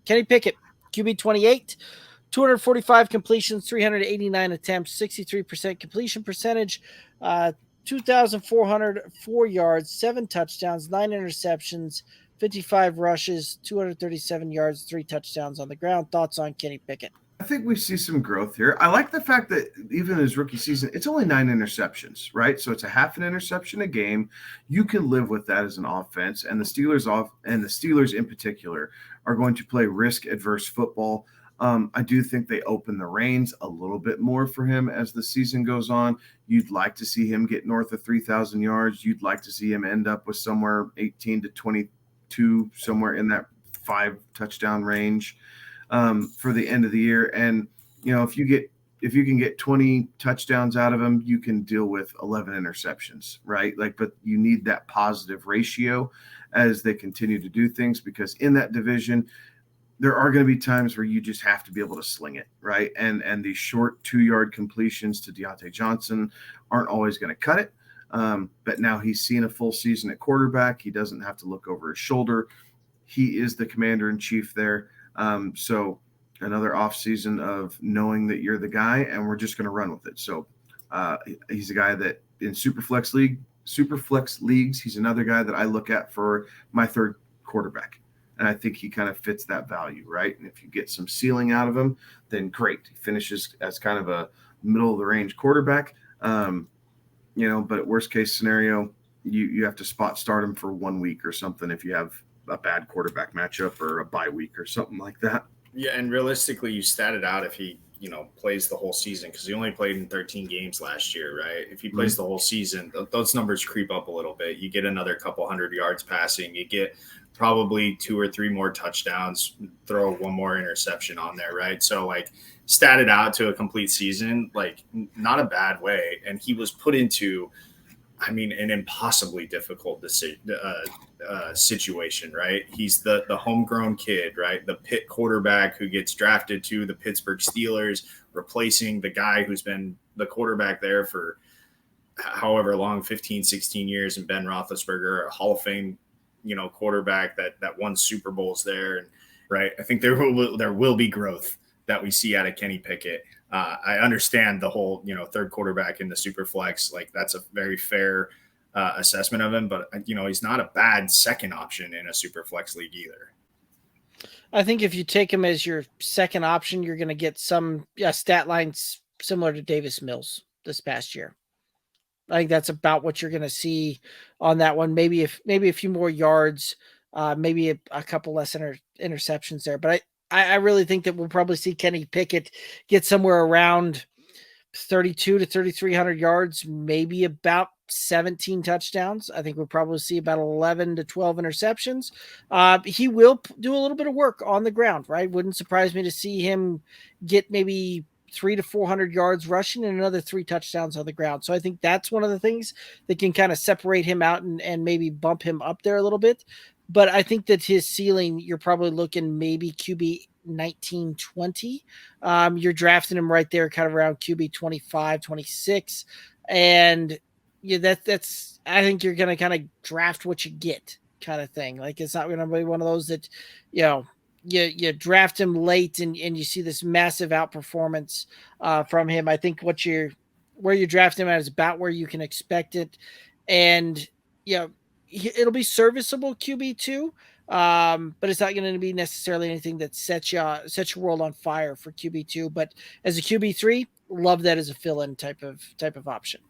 Kenny Pickett, QB 28, 245 completions, 389 attempts, 63% completion percentage, 2,404 yards, 7 touchdowns, 9 interceptions, 55 rushes, 237 yards, 3 touchdowns on the ground. Thoughts on Kenny Pickett? I think we see some growth here. I like the fact that even his rookie season, it's only 9 interceptions, right? So it's a half an interception a game. You can live with that as an offense, and the Steelers in particular are going to play risk adverse football. I do think they open the reins a little bit more for him as the season goes on. You'd like to see him get north of 3,000 yards. You'd like to see him end up with somewhere 18 to 22, somewhere in that 5 touchdown range for the end of the year. And, if you can get 20 touchdowns out of him, you can deal with 11 interceptions, right? But you need that positive ratio as they continue to do things, because in that division, there are going to be times where you just have to be able to sling it, right? And these short 2-yard completions to Deontay Johnson aren't always going to cut it. But now he's seen a full season at quarterback. He doesn't have to look over his shoulder. He is the commander-in-chief there. So another offseason of knowing that you're the guy, and we're just going to run with it. So he's a guy that in Superflex leagues, he's another guy that I look at for my third quarterback. And I think he kind of fits that value, right? And if you get some ceiling out of him, then great. He finishes as kind of a middle-of-the-range quarterback. But at worst-case scenario, you have to spot start him for 1 week or something if you have a bad quarterback matchup or a bye week or something like that. Yeah, and realistically, you stat it out if he, plays the whole season, because he only played in 13 games last year, right? If he plays the whole season, those numbers creep up a little bit. You get another couple hundred yards passing. You get probably 2 or 3 more touchdowns, throw 1 more interception on there, right? So, stat it out to a complete season, not a bad way. And he was put into – an impossibly difficult situation, right? He's the homegrown kid, right? The Pitt quarterback who gets drafted to the Pittsburgh Steelers, replacing the guy who's been the quarterback there for however long, 15, 16 years, and Ben Roethlisberger, a Hall of Fame, quarterback that won Super Bowls there. And right, I think there will be growth that we see out of Kenny Pickett. I understand the whole, third quarterback in the super flex. That's a very fair assessment of him, but he's not a bad second option in a super flex league either. I think if you take him as your second option, you're going to get some stat lines similar to Davis Mills this past year. I think that's about what you're going to see on that one. Maybe a few more yards, maybe a couple less interceptions there, but I really think that we'll probably see Kenny Pickett get somewhere around 32 to 3,300 yards, maybe about 17 touchdowns. I think we'll probably see about 11 to 12 interceptions. He will do a little bit of work on the ground, right? Wouldn't surprise me to see him get maybe 300 to 400 yards rushing and another 3 touchdowns on the ground. So I think that's one of the things that can kind of separate him out and maybe bump him up there a little bit. But I think that his ceiling, you're probably looking maybe QB 19, 20. You're drafting him right there, kind of around QB 25, 26. And that's I think you're going to kind of draft what you get kind of thing. It's not going to be one of those that, you draft him late and you see this massive outperformance from him. I think where you draft him at is about where you can expect it. And, it'll be serviceable QB2, but it's not going to be necessarily anything that sets your world on fire for QB2. But as a QB3, love that as a fill-in type of option.